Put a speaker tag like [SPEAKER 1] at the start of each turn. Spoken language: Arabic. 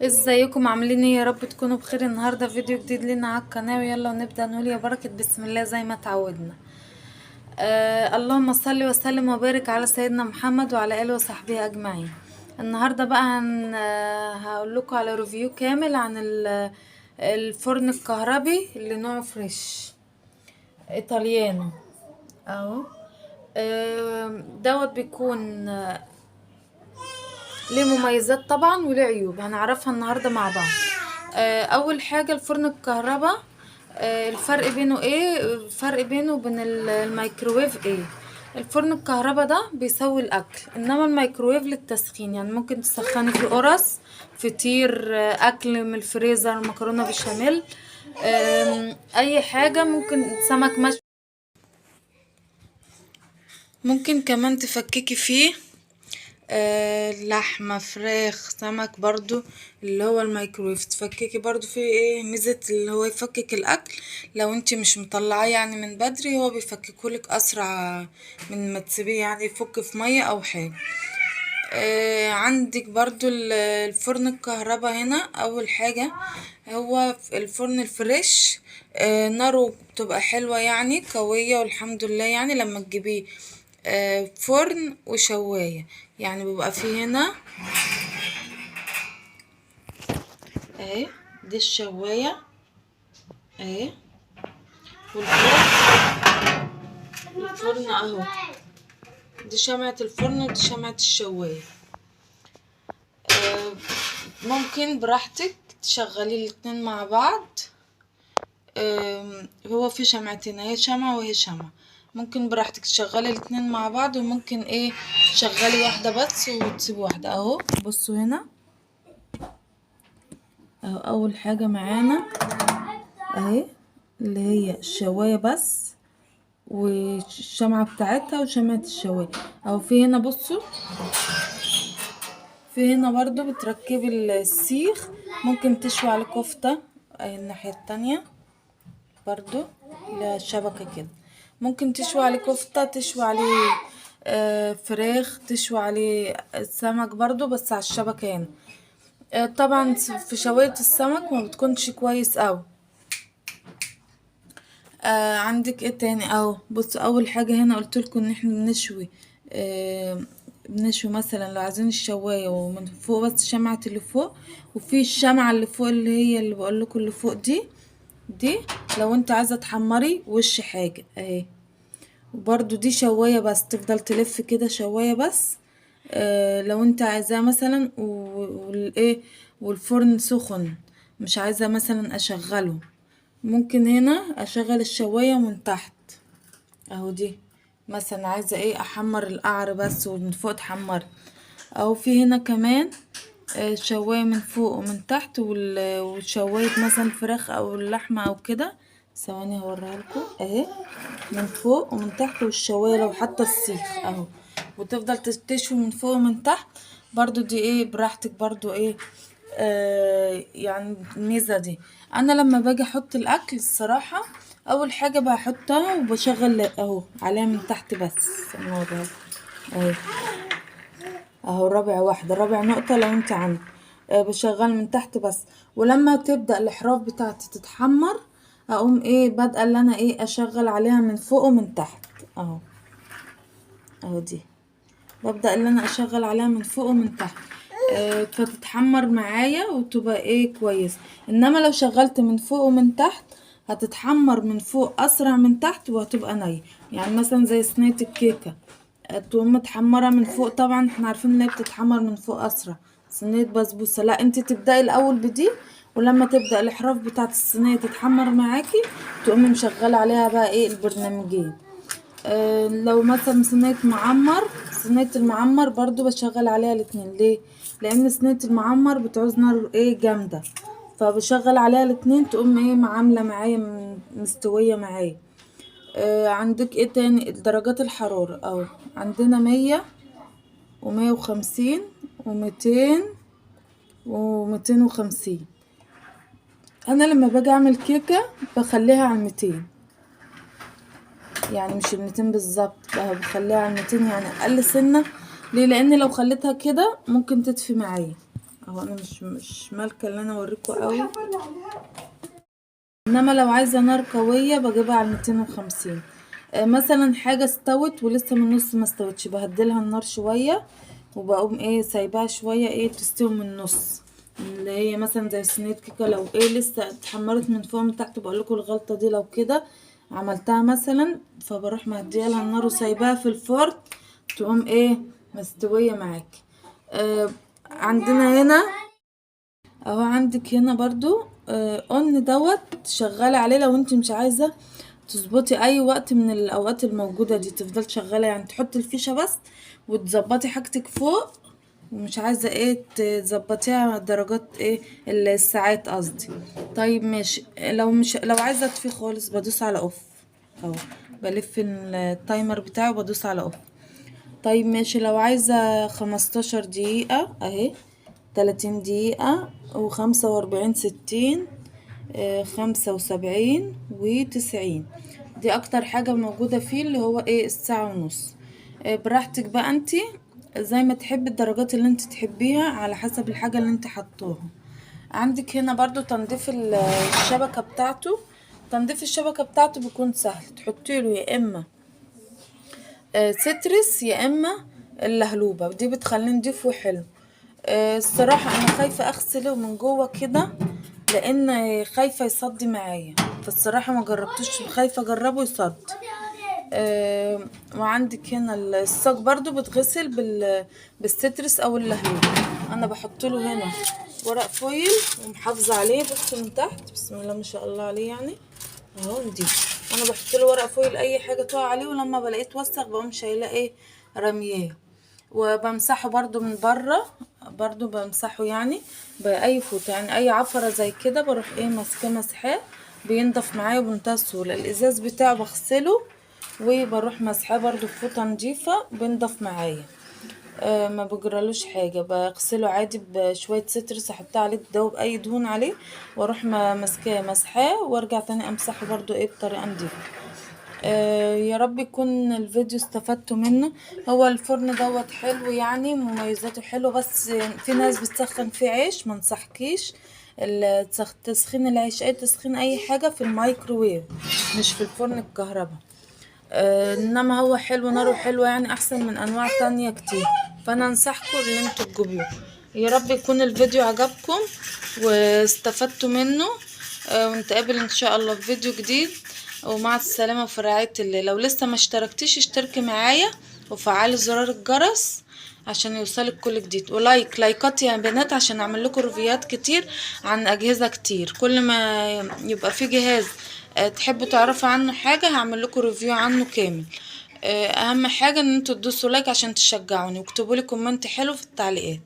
[SPEAKER 1] ازيكم عاملين ايه؟ يا رب تكونوا بخير. النهارده فيديو جديد لنا على القناه، ويلا ونبدا نقول يا بركه بسم الله زي ما اتعودنا. اللهم صل وسلم وبارك على سيدنا محمد وعلى اله وصحبه اجمعين. النهارده بقى هقول لكم على ريفيو كامل عن الفرن الكهربي اللي نوعه فريش ايطاليانو اهو. دوت بيكون ليه مميزات طبعا وليه عيوب هنعرفها النهارده مع بعض. اول حاجه الفرن الكهرباء، الفرق بينه ايه؟ الفرق بينه وبين الميكروويف ايه؟ الفرن الكهرباء ده بيسوي الاكل، انما الميكروويف للتسخين، يعني ممكن تسخني في قرص، فطير، اكل من الفريزر، مكرونه بشاميل، اي حاجه، ممكن سمك مشوي، ممكن كمان تفككي فيه لحمة، فراخ، سمك برضو. اللي هو الميكرويف تفككي برضو فيه ايه ميزة اللي هو يفكك الاكل. لو انتي مش مطلعاه يعني من بدري، هو بيفككهولك اسرع من ما تسيبيه يعني يفك في مية او حاجة. عندك برضو الفرن الكهرباء. هنا اول حاجة هو الفرن الفريش، ناره بتبقى حلوة يعني قوية، والحمد لله يعني لما تجيبيه فرن وشواية. يعني بيبقى فيه هنا اهي، دي الشواية اهي، والفرن، الفرن اهو، دي شمعة الفرن ودي شمعة الشواية. آه ممكن براحتك تشغلي الاتنين مع بعض. هو في شمعتين، هي شمعة وهي شمعة، ممكن براحتك تشغلي الاتنين مع بعض، وممكن ايه تشغلي واحدة بس وتسيبي واحدة اهو. بصوا هنا اهو، اول حاجة معانا اهي اللي هي الشواية بس، والشمعة بتاعتها وشمعة الشواية اهو. في هنا بصوا، في هنا برضو بتركبي السيخ، ممكن تشوي على كفتة اهي الناحية التانية برضو، لشبكة كده، ممكن تشوي عليه كفتة، تشوي عليه فراخ، تشوي عليه سمك برضو، بس على الشبكة هنا. طبعا في شواية السمك ما بتكونش كويس اوي. عندك ايه تاني اهو؟ بصوا اول حاجة هنا قلتلكوا ان احنا بنشوي، بنشوي مثلا لو عايزين الشواية ومن فوق بس شمعة اللي فوق، وفي الشمعة اللي فوق اللي هي اللي بقولكوا اللي فوق دي لو انت عايزة تحمري وش حاجة اهي. وبرضو دي شواية بس تفضل تلف كده، شواية بس. لو انت عايزاه مثلا والايه والفرن سخن، مش عايزة مثلا اشغله، ممكن هنا اشغل الشواية من تحت اهو. دي مثلا عايزة ايه احمر القعر بس، ومن فوق تحمر اهو. في هنا كمان شواية من فوق ومن تحت، وشواية مثلا فراخ او اللحمة او كده. ثواني هوريها لكم اهي، من فوق ومن تحت، والشواية لو حتى السيخ اهو، وتفضل تشوي من فوق ومن تحت برضو. دي ايه براحتك برضو ايه. يعني الميزة دي، انا لما باجي احط الاكل الصراحة اول حاجة بحطها وبشغل اهو عليها من تحت بس النور ده اهي اهو، رابع واحدة، رابع نقطة لو انت عندك. بشغل من تحت بس، ولما تبدأ الاحراف بتاعتي تتحمر اقوم ايه بادئه اللي انا ايه اشغل عليها من فوق ومن تحت اهو. اهو دي ببدأ اللي انا اشغل عليها من فوق ومن تحت، فتتحمر معايا وتبقى ايه كويس. انما لو شغلت من فوق ومن تحت هتتحمر من فوق اسرع من تحت وهتبقى نية. يعني مثلا زي صينية الكيكة، تقوم متحمرة من فوق، طبعا احنا عارفين ان هي بتتحمر من فوق اسرع. صينية بسبوسة لا، انت تبدأي الاول بدي، ولما تبدأ الاحراف بتاعت الصينية تتحمر معاكي تقومي مشغلة عليها بقى ايه البرنامجين. لو مثلا صينية معمر، صينية المعمر برضو بشغل عليها الاتنين. ليه؟ لان صينية المعمر بتعوز نار ايه جامدة، فبشغل عليها الاتنين تقوم ايه معاملة معايا مستوية معايا. عندك ايه تاني؟ درجات الحرارة اهو، عندنا 100 و150 و200 و250. انا لما باجي اعمل كيكة بخليها على 200، يعني مش ال200 بالظبط، بخليها على 200 يعني اقل سنة. ليه؟ لان لو خليتها كده ممكن تطفي معايا اهو انا مش مالكه اللي انا اوريكم قوي، انما لو عايزه نار قويه بجيبها على 250. مثلا حاجه استوت ولسه من النص ما استوتش، بهدلها النار شويه وبقوم ايه سايباها شويه ايه تستوي من النص، اللي هي مثلا زي صينيه كيكه لو ايه لسه اتحمرت من فوق من تحت. بقول لكم الغلطه دي لو كده عملتها مثلا، فبروح مهديها لها النار وسايباها في الفرن تقوم ايه مستويه معاكي. عندنا هنا اهو، عندك هنا برضو قن دوت شغالة عليه. لو انت مش عايزة تظبطي اي وقت من الاوقات الموجودة دي تفضل شغالة، يعني تحطي الفيشة بس وتظبطي حاجتك فوق، ومش عايزة ايه تظبطيها درجات ايه الساعات قصدي. طيب ماشي، لو عايزة اطفي خالص بدوس على اوف اهو، بلف التايمر بتاعي وبدوس على اوف. طيب ماشي، لو عايزة 15 دقيقة اهي، 30 دقيقة، و45 60 75 و90. دي اكتر حاجة موجودة فيه اللي هو ايه الساعة ونص. براحتك بقى انتي زي ما تحبي الدرجات اللي انت تحبيها على حسب الحاجة اللي انت حطوها. عندك هنا برضو تنظيف الشبكة بتاعته. تنظيف الشبكة بتاعته بيكون سهل، تحطيله يا اما سترس يا اما اللهلوبة، ودي بتخليه نضيف وحلو. الصراحة انا خايفة اغسله من جوه كده لان خايفة يصدي معايا، فالصراحة ما جربتوش، خايفة اجربه يصد. وعندك هنا الصاج برضو بتغسل بالسترس او اللهلوب. انا بحط له هنا ورق فويل ومحافظة عليه، بصوا من تحت بسم الله ما شاء الله عليه يعني اهو نضيف. انا بحط له ورق فويل اي حاجة تقع عليه، ولما بلاقيه اتوسخ بقوم شايلاه ايه رمياه. وبمسحه برضو من بره، برضو بمسحه يعني باي فوطه، يعني اي عفره زي كده بروح ايه ماسكاه مسحاه بينضف معايا بمنتهى السهوله. الازاز بتاعه بغسله وبروح مسحاه برضو بفوطه نضيفه بينضف معايا. ما بجرالوش حاجه، بغسله عادي بشويه سترس احطها عليه تدوب اي دهون عليه، واروح ماسكاه مسحاه وارجع تاني امسحه برضو ايه بطريقه نضيفه. يا رب يكون الفيديو استفدتوا منه. هو الفرن دوت حلو يعني مميزاته حلوه، بس في ناس بتسخن فيه عيش، ما انصحكيش تسخين العيش اي تسخين اي حاجه في الميكروويف مش في الفرن الكهرباء. انما هو حلو ناره حلوه يعني احسن من انواع تانية كتير، فانا انصحكم ان انتوا تجيبوه. يا رب يكون الفيديو عجبكم واستفدتوا منه. ونتقابل ان شاء الله في فيديو جديد، ومع السلامة في رعاية الله. لو لسه ما اشتركتيش اشتركي معايا وفعلي زرار الجرس عشان يوصلك كل جديد، لايكات يا بنات عشان اعمل لكم ريفيوهات كتير عن اجهزة كتير. كل ما يبقى في جهاز تحبوا تعرفوا عنه حاجة هعمل لكم ريفيو عنه كامل. اهم حاجة ان انتوا تدوسوا لايك عشان تشجعوني، واكتبوا لي كومنت حلو في التعليقات.